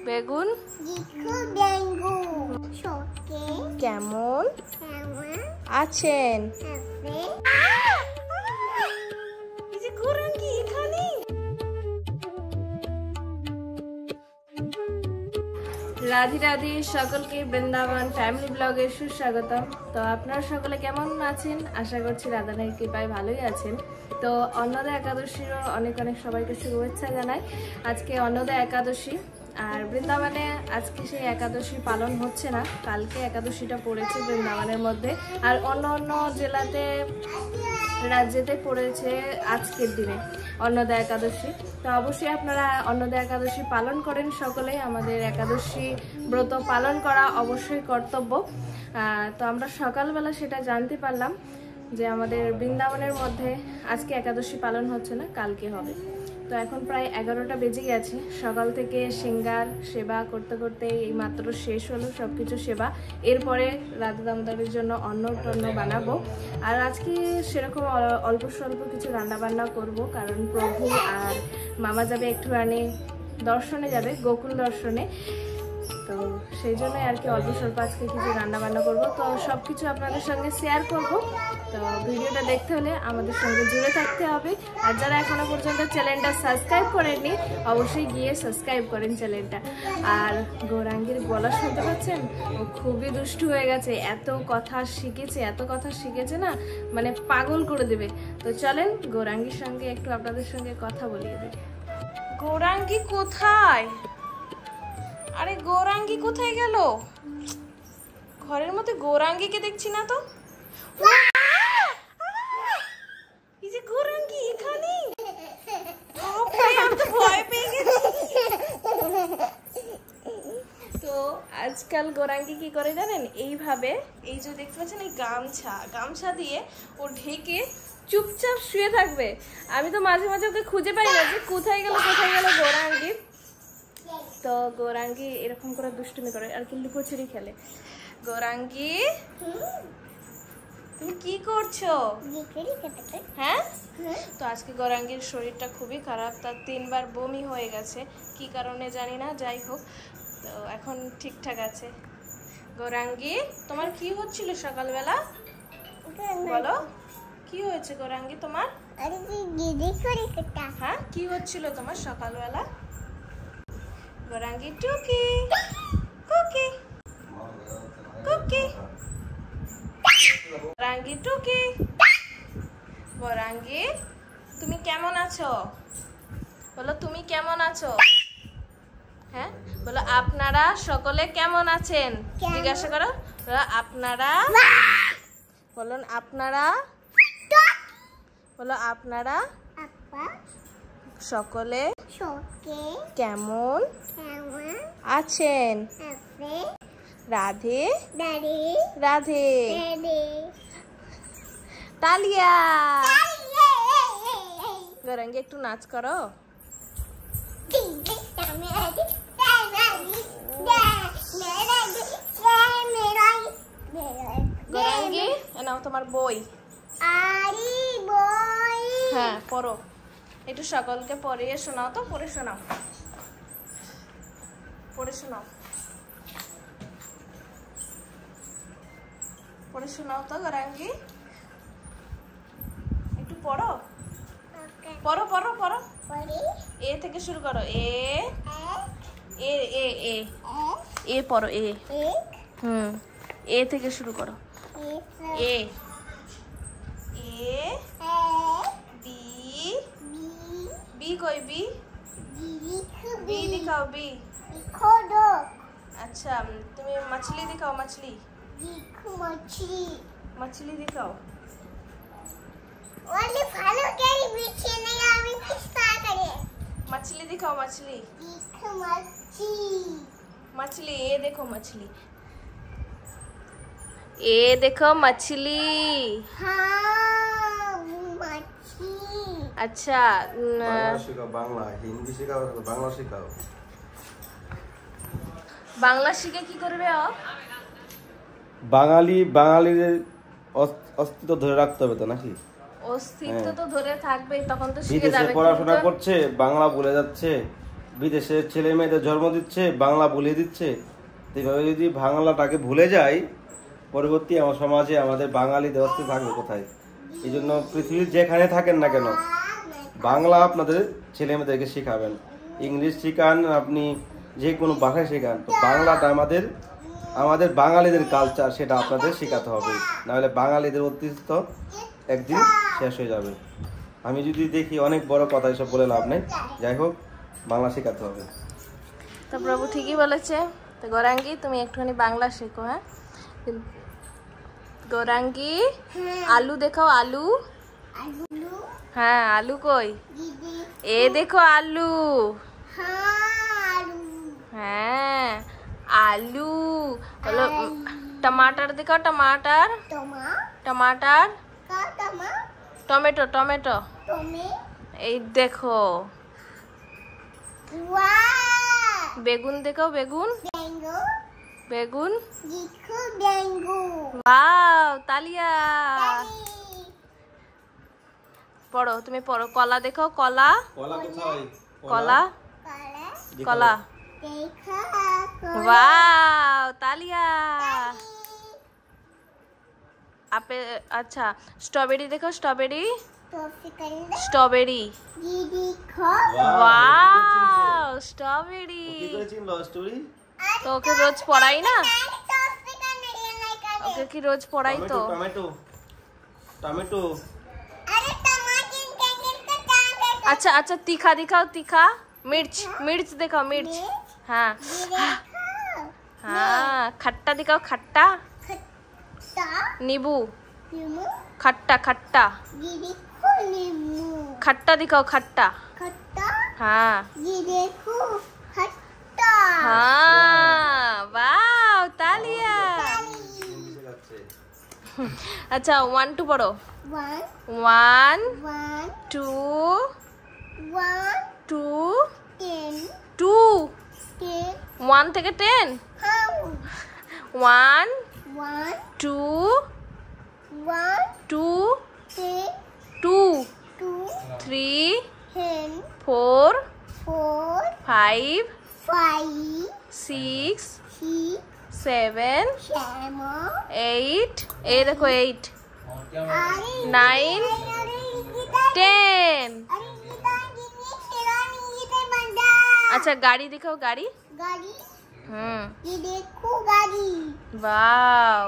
বেগুন কেমন আছেন? রাধে রাধে সকলকে বৃন্দাবন ফ্যামিলি ব্লগে সুস্বাগতম। তো আপনারা সকলে কেমন আছেন? আশা করছি রাধানের কৃপায় ভালোই আছেন। তো অন্নদা একাদশীরও অনেক অনেক সবাইকে শুভেচ্ছা জানাই। আজকে অন্নদা একাদশী, আর বৃন্দাবনে আজকে সেই একাদশী পালন হচ্ছে না, কালকে একাদশীটা পড়েছে বৃন্দাবনের মধ্যে, আর অন্য অন্য জেলাতে রাজ্যেতে পড়েছে আজকের দিনে অন্নদা একাদশী। তো অবশ্যই আপনারা অন্নদা একাদশী পালন করেন সকলেই। আমাদের একাদশী ব্রত পালন করা অবশ্যই কর্তব্য। তো আমরা সকালবেলা সেটা জানতে পারলাম যে আমাদের বৃন্দাবনের মধ্যে আজকে একাদশী পালন হচ্ছে না, কালকে হবে। তো এখন প্রায় 11টা বেজে গেছে। সকাল থেকে সিঙ্গার সেবা করতে করতে এই মাত্র শেষ হলো সব কিছু সেবা। এরপরে রাধা দামোদরের জন্য অন্ন টন্ন বানাবো। আর আজকে সেরকম অল্প স্বল্প কিছু রান্নাবান্না করব, কারণ প্রভু আর মামা যাবে একটুখানি দর্শনে যাবে, গোকুল দর্শনে। তো সেই জন্যই আর কি অল্প স্বল্প আজকে কিছু রান্নাবান্না করব। তো সব কিছু আপনাদের সঙ্গে শেয়ার করব। তো ভিডিওটা দেখতে হলে আমাদের সঙ্গে জুড়ে থাকতে হবে। আর যারা এখনো পর্যন্ত চ্যানেলটা সাবস্ক্রাইব করেননি অবশ্যই গিয়ে সাবস্ক্রাইব করেন চ্যানেলটা। আর গৌরাঙ্গীর গলা শুনতে পাচ্ছেন, ও খুবই দুষ্টু হয়ে গেছে, এত কথা শিখেছে না, মানে পাগল করে দেবে। তো চলেন গৌরাঙ্গীর সঙ্গে একটু আপনাদের সঙ্গে কথা বলিয়ে দিই। গৌরাঙ্গী কোথায়? আরে গৌরাঙ্গী কোথায় গেল? ঘরের মধ্যে গৌরাঙ্গীকে দেখছি না তো। এই যে গৌরাঙ্গী এখানে, আমি তো ভয় পেয়ে গেছি। তো আজকাল গৌরাঙ্গী কি করে জানেন? এইভাবে, এই যে দেখতে পাচ্ছেন এই গামছা দিয়ে ও ঢেকে চুপচাপ শুয়ে থাকবে। আমি তো মাঝে মাঝে ওকে খুঁজে পাই না যে কোথায় গেল গৌরাঙ্গী। তো গৌরাঙ্গী এরকম করে দুষ্টুমি করে আর কি, লুকোচুরি খেলে। গৌরাঙ্গী তুমি কি করছো? হ্যাঁ, তো আজকে গৌরাঙ্গীর শরীরটা খুবই খারাপ, তার 3বার বমি হয়ে গেছে, কি কারণে জানি না, যাই হোক তো এখন ঠিকঠাক আছে। গৌরাঙ্গী তোমার কি হচ্ছিল সকালবেলা? বলো কি হয়েছে গৌরাঙ্গী তোমার? হ্যাঁ, কি হচ্ছিল তোমার সকালবেলা? গৌরাঙ্গী টুকি কুকি কুকি, গৌরাঙ্গী টুকি। গৌরাঙ্গী তুমি কেমন আছো? বলো তুমি কেমন আছো? হ্যাঁ বলো, আপনারা সকলে কেমন আছেন? জিজ্ঞাসা করো, আপনারা বলুন, আপনারা বলো, আপনারা সকলে কেমন আছেন? রাধে রাধে তালিয়া। গৌরাঙ্গী একটু নাচ করো। গৌরাঙ্গী নাও তোমার বই। হ্যাঁ পড়ো, একটু সকলকে পড়িয়ে শোনাও তো, পড়ে শোনাও তো গৌরাঙ্গী, একটু পড়ো। এ থেকে শুরু করো। এ পড়ো, এ থেকে শুরু করো। এ বি কই? বি दिखाओ। बी अच्छा, তুমি मछली दिखाओ। मछली दिखाओ। मछली दिखाओ। मछली ये देखो, मछली। अच्छा বাংলা, হিন্দি শেখাও, বাংলা শেখাও। বাংলা শিখে কি করবে? বাঙালির অস্তিত্ব ধরে রাখতে হবে তো নাকি? অস্তিত্ব তো ধরে থাকবেই, তখন তো শিখে যাবে। পড়াশোনা করছে, বাংলা ভুলে যাচ্ছে, বিদেশের ছেলে মেয়েদের জন্ম দিচ্ছে, বাংলা ভুলিয়ে দিচ্ছে। এভাবে যদি বাংলাটাকে ভুলে যায়, পরবর্তী আমার সমাজে আমাদের বাঙালিদের অস্তিত্ব থাকবে কোথায়? এই জন্য পৃথিবীর যেখানে থাকেন না কেন, বাংলা আপনাদের ছেলে মেয়েদেরকে শেখাবেন। ইংলিশ শেখান, আপনি যে কোনো ভাষায় শেখান, তো বাংলাটা আমাদের বাঙালিদের কালচার, সেটা আপনাদের শেখাতে হবে, নাহলে বাঙালিদের অস্তিত্ব একদিন শেষ হয়ে যাবে। আমি যদি দেখি অনেক বড় কথা, এসব বলে লাভ নেই। যাই হোক, বাংলা শেখাতে হবে। তো প্রভু ঠিকই বলেছে। তো গৌরাঙ্গী, তুমি একটুখানি বাংলা শেখো। হ্যাঁ গৌরাঙ্গী, আলু দেখাও, আলু। হ্যাঁ, আলু কই? এ দেখো আলু। হ্যাঁ, আলু হলো। टमाटर दिखाओ, टमाटर। टमाटर, टमेटो, टमेटो। এই দেখো। বেগুন দেখাও, বেগুন। বেগুন। ওয়াও, তালিয়া। পড়ো, তুমি পড়ো। কলা দেখাও, কলা। কলা, কলা। वाव, तालिया। আপেল, আচ্ছা। স্ট্রবেরি দেখো, স্ট্রবেরি। স্ট্রবেরি। वाव, स्ट्रॉबेरी। তো ওকে রোজ পড়াই না? ওকে কি রোজ পড়াই? তো টমেটো, টমেটো। अच्छा अच्छा, तीखा दिखाओ, तीखा। मिर्च, मिर्च दिखाओ, मिर्च। हाँ हाँ। खट्टा दिखाओ, खट्टा। नींबू। खट्टा, खट्टा। खट्टा दिखाओ, खट्टा। हाँ हाँ, वाव, तालिया। अच्छा, 1 2 पढ़ो। 1 2 2 2 1 থেকে 10। 1 2 2 2 3 4 5 6 7 8। এই দেখো 8 9 10। अच्छा, गाड़ी दिखाओ, गाड़ी। ये देखो गाड़ी। वाव।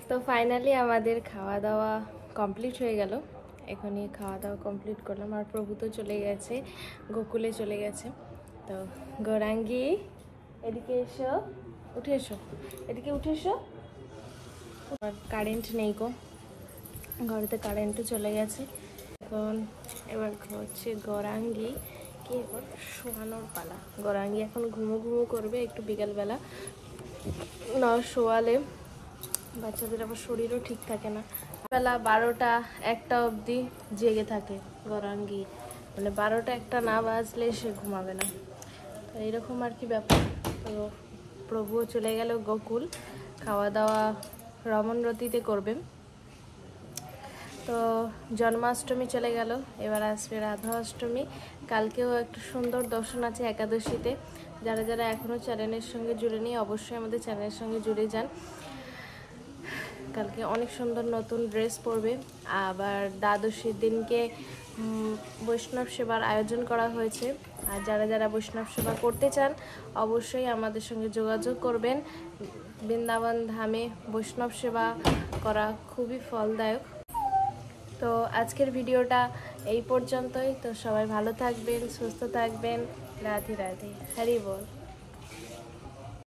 তো ফাইনালি আমাদের খাওয়া দাওয়া কমপ্লিট হয়ে গেল। এখনই খাওয়া দাওয়া কমপ্লিট করলাম। আর প্রভু তো চলে গেছে, গোকুলে চলে গেছে। তো গৌরাঙ্গী, এদিকে এসো, উঠে এসো, এদিকে উঠে এসো। আর কারেন্ট নেই গো, ঘরেতে কারেন্টও চলে গেছে। এখন এবার হচ্ছে গৌরাঙ্গী কি এখন শোয়ানোর পালা। গৌরাঙ্গী এখন ঘুমো ঘুমো করবে একটু বিকালবেলা, না শোয়ালে বাচ্চাদের আবার শরীরও ঠিক থাকে না। বেলা 12টা 1টা অবধি জেগে থাকে গরাঙ্গি, মানে 12টা একটা না বাজলে সে ঘুমাবে না। তো এইরকম আর কি ব্যাপার। তো প্রভুও চলে গেল গোকুল, খাওয়া দাওয়া রমণরতিতে করবেন। তো জন্মাষ্টমী চলে গেল, এবার আসবে রাধা অষ্টমী। কালকেও একটা সুন্দর দর্শন আছে একাদশীতে। যারা যারা এখনও চ্যানেলের সঙ্গে জুড়ে নেই অবশ্যই আমাদের চ্যানেলের সঙ্গে জুড়ে যান। কালকে অনেক সুন্দর নতুন ড্রেস পরবে। আবার দ্বাদশীর দিনকে বৈষ্ণব সেবার আয়োজন করা হয়েছে। আর যারা যারা বৈষ্ণব সেবা করতে চান অবশ্যই আমাদের সঙ্গে যোগাযোগ করবেন। বৃন্দাবন ধামে বৈষ্ণব সেবা করা খুবই ফলদায়ক। তো আজকের ভিডিওটা এই পর্যন্তই। তো সবাই ভালো থাকবেন, সুস্থ থাকবেন। রাধে রাধে, হরি বল।